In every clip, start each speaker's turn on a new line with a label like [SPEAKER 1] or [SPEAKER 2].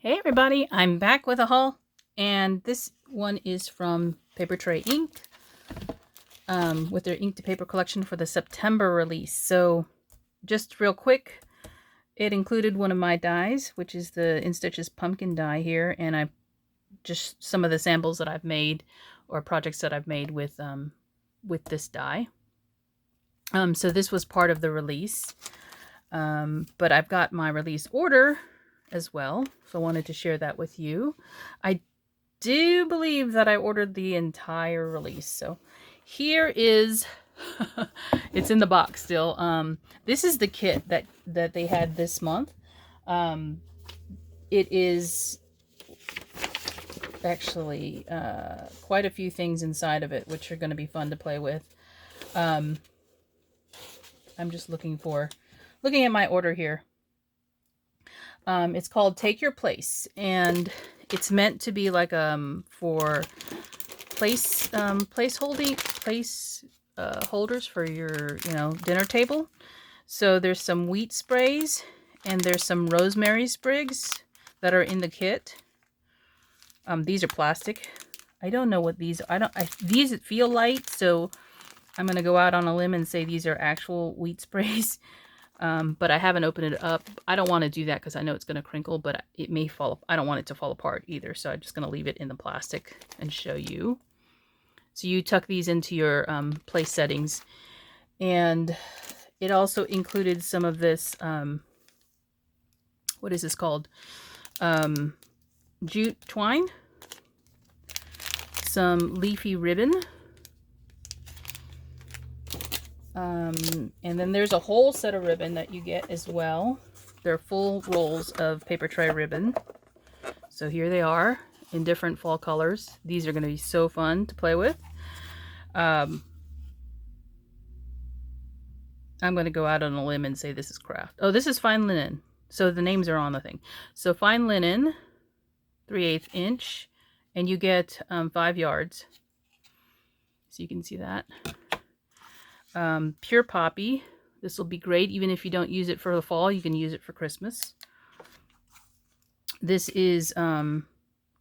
[SPEAKER 1] Hey everybody, I'm back with a haul, and this one is from Papertrey Ink, with their ink to paper collection for the September release. So just real quick, it included one of my dies, which is the InStitches pumpkin die here, and I just some of the samples that I've made or projects that I've made with this die. So this was part of the release, but I've got my release order as well, so I wanted to share that with you. I do believe that I ordered the entire release. So here is it's in the box still. This is the kit that they had this month. It is actually quite a few things inside of it, which are going to be fun to play with. I'm just looking at my order here. It's called Take Your Place, and it's meant to be like for place holders for your dinner table. So there's some wheat sprays and there's some rosemary sprigs that are in the kit. These are plastic. I don't know what these are. These feel light, so I'm gonna go out on a limb and say these are actual wheat sprays. But I haven't opened it up. I don't want to do that because I know it's going to crinkle, but it may fall. I don't want it to fall apart either, so I'm just going to leave it in the plastic and show you. So you tuck these into your place settings, and it also included some of this. What is this called? Jute twine, some leafy ribbon. And then there's a whole set of ribbon that you get as well. They're full rolls of Papertrey ribbon. So here they are in different fall colors. These are going to be so fun to play with. I'm going to go out on a limb and say this is craft. Oh, this is fine linen. So the names are on the thing. So fine linen, 3/8 inch, and you get 5 yards. So you can see that. Pure poppy. This will be great even if you don't use it for the fall. You can use it for Christmas. This is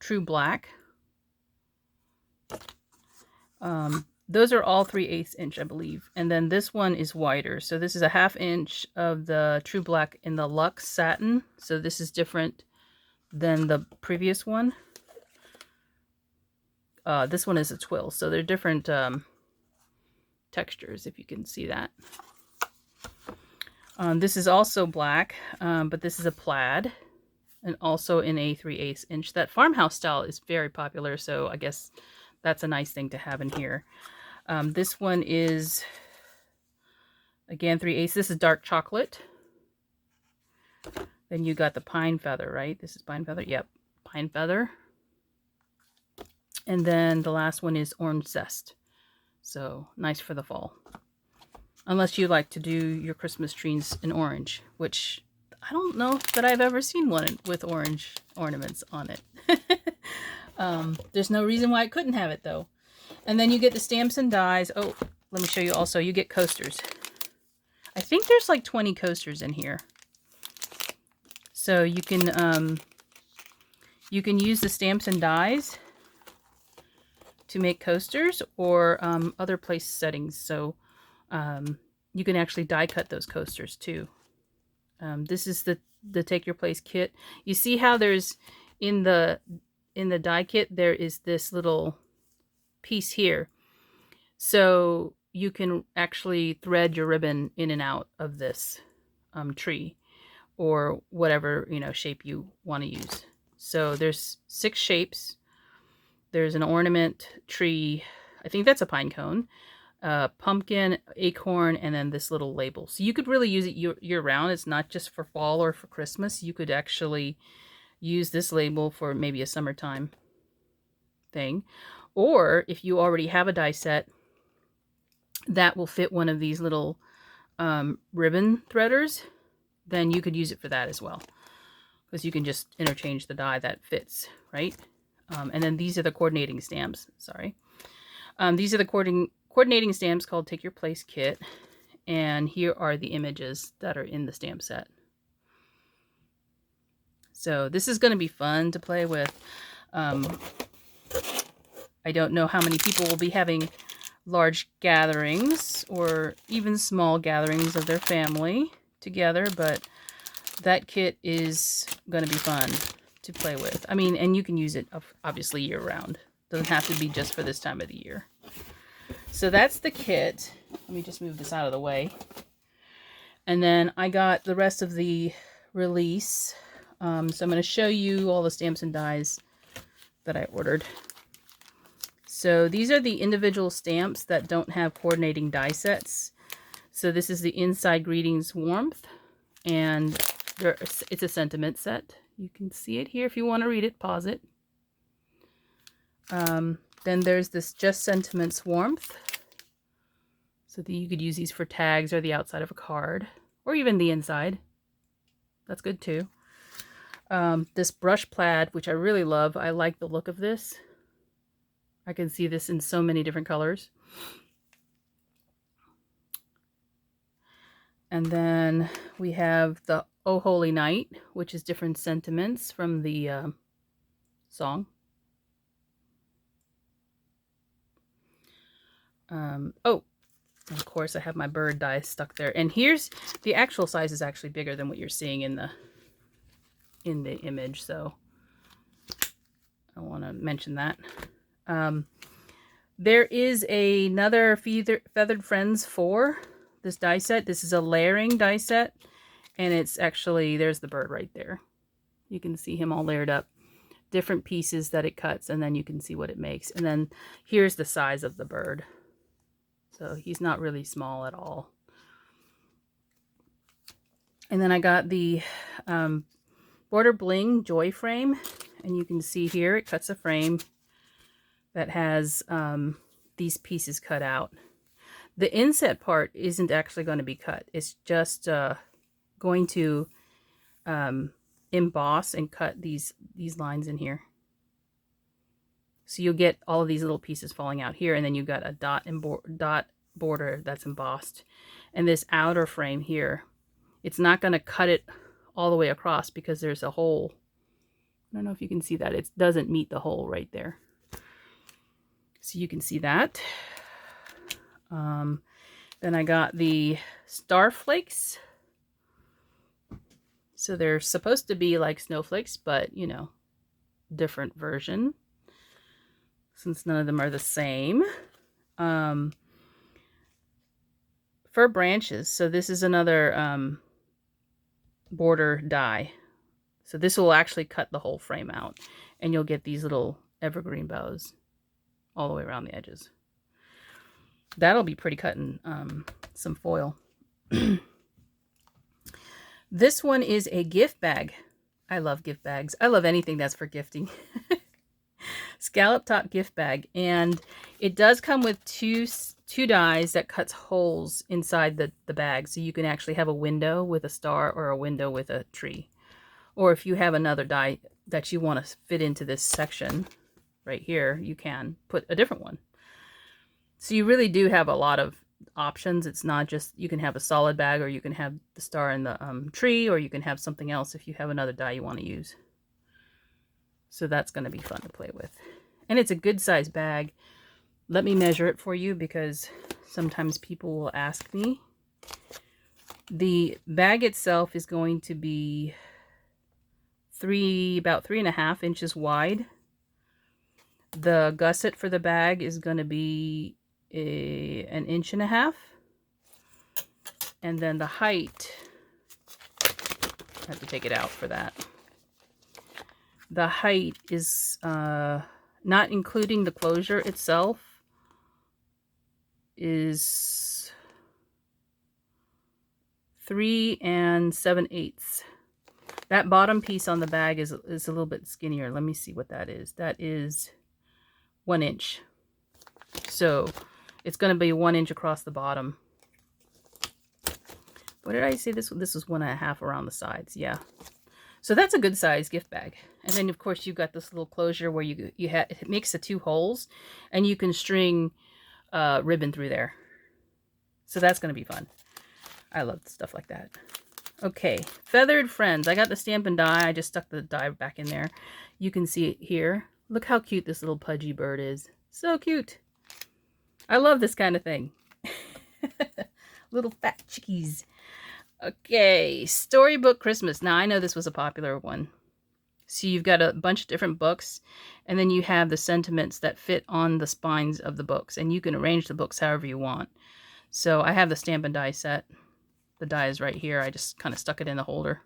[SPEAKER 1] true black. Those are all 3/8 inch, I believe. And then this one is wider. So this is a 1/2 inch of the true black in the luxe satin. So this is different than the previous one. This one is a twill. So they're different textures, if you can see that. This is also black, but this is a plaid, and also in a 3/8 inch. That farmhouse style is very popular, so I guess that's a nice thing to have in here. This one is, again, 3/8. This is dark chocolate. Then you got the pine feather, right? This is pine feather. Yep, pine feather. And then the last one is orange zest. So nice for the fall. Unless you like to do your Christmas trees in orange, which I don't know that I've ever seen one with orange ornaments on it. There's no reason why I couldn't have it though. And then you get the stamps and dies. Oh, let me show you also. You get coasters. I think there's like 20 coasters in here. So you can use the stamps and dies to make coasters or other place settings. So you can actually die cut those coasters too. This is the Take Your Place kit. You see how there's in the die kit there is this little piece here. So you can actually thread your ribbon in and out of this tree or whatever shape you want to use. So there's 6 shapes. There's an ornament, tree, I think that's a pine cone, pumpkin, acorn, and then this little label. So you could really use it year round. It's not just for fall or for Christmas. You could actually use this label for maybe a summertime thing. Or if you already have a die set that will fit one of these little ribbon threaders, then you could use it for that as well. Because you can just interchange the die that fits, right? And then these are the coordinating stamps. Sorry. These are the coordinating stamps called Take Your Place kit. And here are the images that are in the stamp set. So this is going to be fun to play with. I don't know how many people will be having large gatherings or even small gatherings of their family together, but that kit is going to be fun to play with. I mean, and you can use it obviously year round. Doesn't have to be just for this time of the year. So that's the kit. Let me just move this out of the way. And then I got the rest of the release. So I'm going to show you all the stamps and dies that I ordered. So these are the individual stamps that don't have coordinating die sets. So this is the Inside Greetings Warmth, and it's a sentiment set. You can see it here if you want to read it, pause it. Then there's this Just Sentiments Warmth. So that you could use these for tags or the outside of a card, or even the inside. That's good too. This Brush Plaid, which I really love. I like the look of this. I can see this in so many different colors. And then we have the Oh Holy Night, which is different sentiments from the song. Oh, of course I have my bird die stuck there. And here's the actual size is actually bigger than what you're seeing in the image, so I want to mention that. There is another Feathered Friends 4, this die set. This is a layering die set, and it's actually, there's the bird right there. You can see him all layered up. Different pieces that it cuts, and then you can see what it makes. And then here's the size of the bird. So he's not really small at all. And then I got the Border Bling Joy Frame, and you can see here it cuts a frame that has these pieces cut out. The inset part isn't actually going to be cut. It's just going to emboss and cut these lines in here. So you'll get all of these little pieces falling out here, and then you've got a dot border that's embossed. And this outer frame here, it's not going to cut it all the way across because there's a hole. I don't know if you can see that. It doesn't meet the hole right there. So you can see that. Then I got the Star Flakes. So they're supposed to be like snowflakes, but, you know, different version, since none of them are the same. Fir Branches. So this is another border die. So this will actually cut the whole frame out, and you'll get these little evergreen bows all the way around the edges. That'll be pretty cutting some foil. This one is a gift bag. I love gift bags. I love anything that's for gifting. Scallop top gift bag, and it does come with two dies that cuts holes inside the bag, so you can actually have a window with a star or a window with a tree. Or if you have another die that you want to fit into this section right here, you can put a different one. So you really do have a lot of options. It's not just, you can have a solid bag, or you can have the star and the tree, or you can have something else if you have another die you want to use. So that's going to be fun to play with. And it's a good size bag. Let me measure it for you, because sometimes people will ask me. The bag itself is going to be about 3.5 inches wide. The gusset for the bag is going to be 1.5 inches. And then the height, I have to take it out for that. The height is, not including the closure itself, is 3 7/8. That bottom piece on the bag is a little bit skinnier. Let me see what that is. That is 1 inch. So it's going to be 1 inch across the bottom. What did I say? This was 1.5 around the sides. Yeah. So that's a good size gift bag. And then of course you've got this little closure where it makes the 2 holes, and you can string ribbon through there. So that's going to be fun. I love stuff like that. Okay, Feathered Friends. I got the Stampin' Die. I just stuck the die back in there. You can see it here. Look how cute this little pudgy bird is. So cute. I love this kind of thing. Little fat chickies. Okay, Storybook Christmas. Now, I know this was a popular one. So you've got a bunch of different books, and then you have the sentiments that fit on the spines of the books, and you can arrange the books however you want. So I have the Stampin' Die set. The die is right here. I just kind of stuck it in the holder.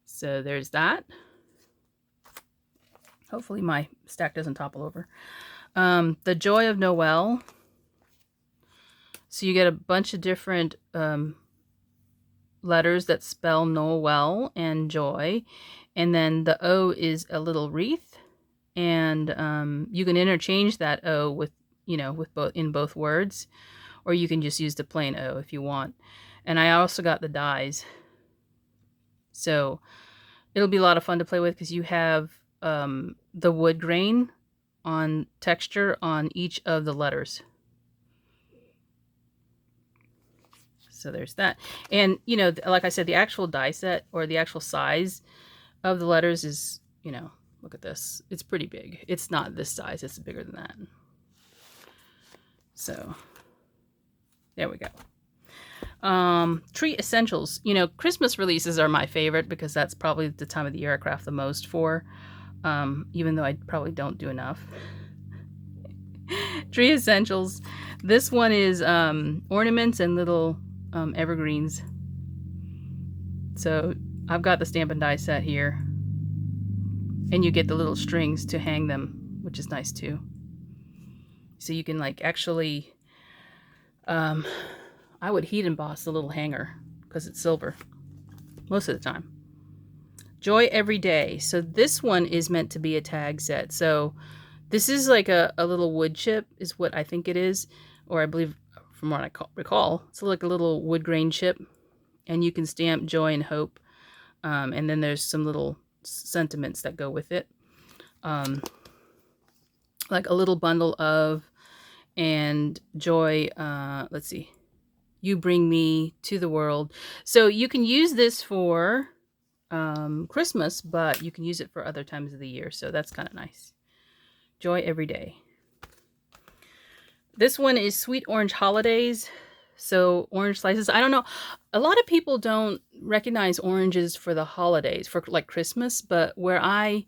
[SPEAKER 1] So there's that. Hopefully my stack doesn't topple over. The Joy of Noel. So you get a bunch of different letters that spell Noel and joy. And then the O is a little wreath. And you can interchange that O with, with both words. Or you can just use the plain O if you want. And I also got the dies. So it'll be a lot of fun to play with because you have the wood grain on texture on each of the letters. So there's that. And, like I said, the actual die set or the actual size of the letters is, look at this. It's pretty big. It's not this size. It's bigger than that. So there we go. Tree essentials. Christmas releases are my favorite because that's probably the time of the year I craft the most for, even though I probably don't do enough. Tree essentials. This one is ornaments and little evergreens. So I've got the Stampin' Die set here. And you get the little strings to hang them, which is nice too. So you can actually... I would heat emboss the little hanger because it's silver most of the time. Joy Every Day. So this one is meant to be a tag set. So this is like a little wood chip is what I think it is. Or I believe from what I recall. It's like a little wood grain chip. And you can stamp joy and hope. And then there's some little sentiments that go with it. Like a little bundle of and joy. Let's see. You bring me to the world. So you can use this for Christmas, but you can use it for other times of the year. So that's kind of nice. Joy Every Day. This one is Sweet Orange Holidays. So orange slices. I don't know. A lot of people don't recognize oranges for the holidays, for like Christmas. But where I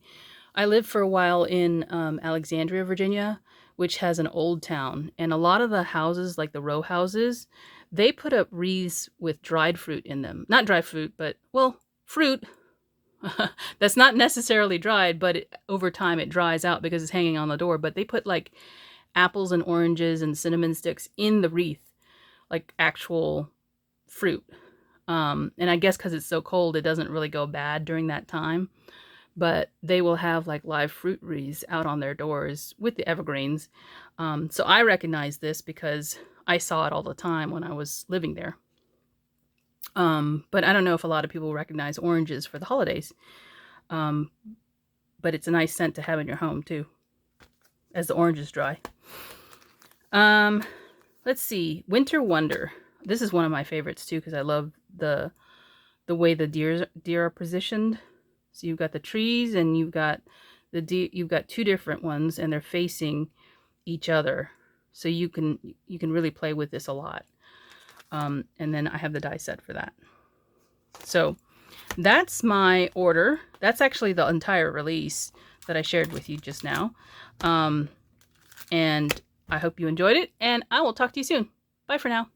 [SPEAKER 1] lived for a while in Alexandria, Virginia, which has an old town. And a lot of the houses, like the row houses, they put up wreaths with dried fruit in them. Not dried fruit, but, well, fruit. That's not necessarily dried, but over time it dries out because it's hanging on the door. But they put like apples and oranges and cinnamon sticks in the wreath, like actual fruit. And I guess because it's so cold, it doesn't really go bad during that time. But they will have like live fruit wreaths out on their doors with the evergreens. So I recognize this because I saw it all the time when I was living there. But I don't know if a lot of people recognize oranges for the holidays. But it's a nice scent to have in your home too, as the oranges dry. Let's see, Winter Wonder. This is one of my favorites too because I love the way the deer are positioned. So you've got the trees and you've got the deer. You've got two different ones and they're facing each other. So you can really play with this a lot. And then I have the die set for that. So that's my order. That's actually the entire release that I shared with you just now. And I hope you enjoyed it, and I will talk to you soon. Bye for now.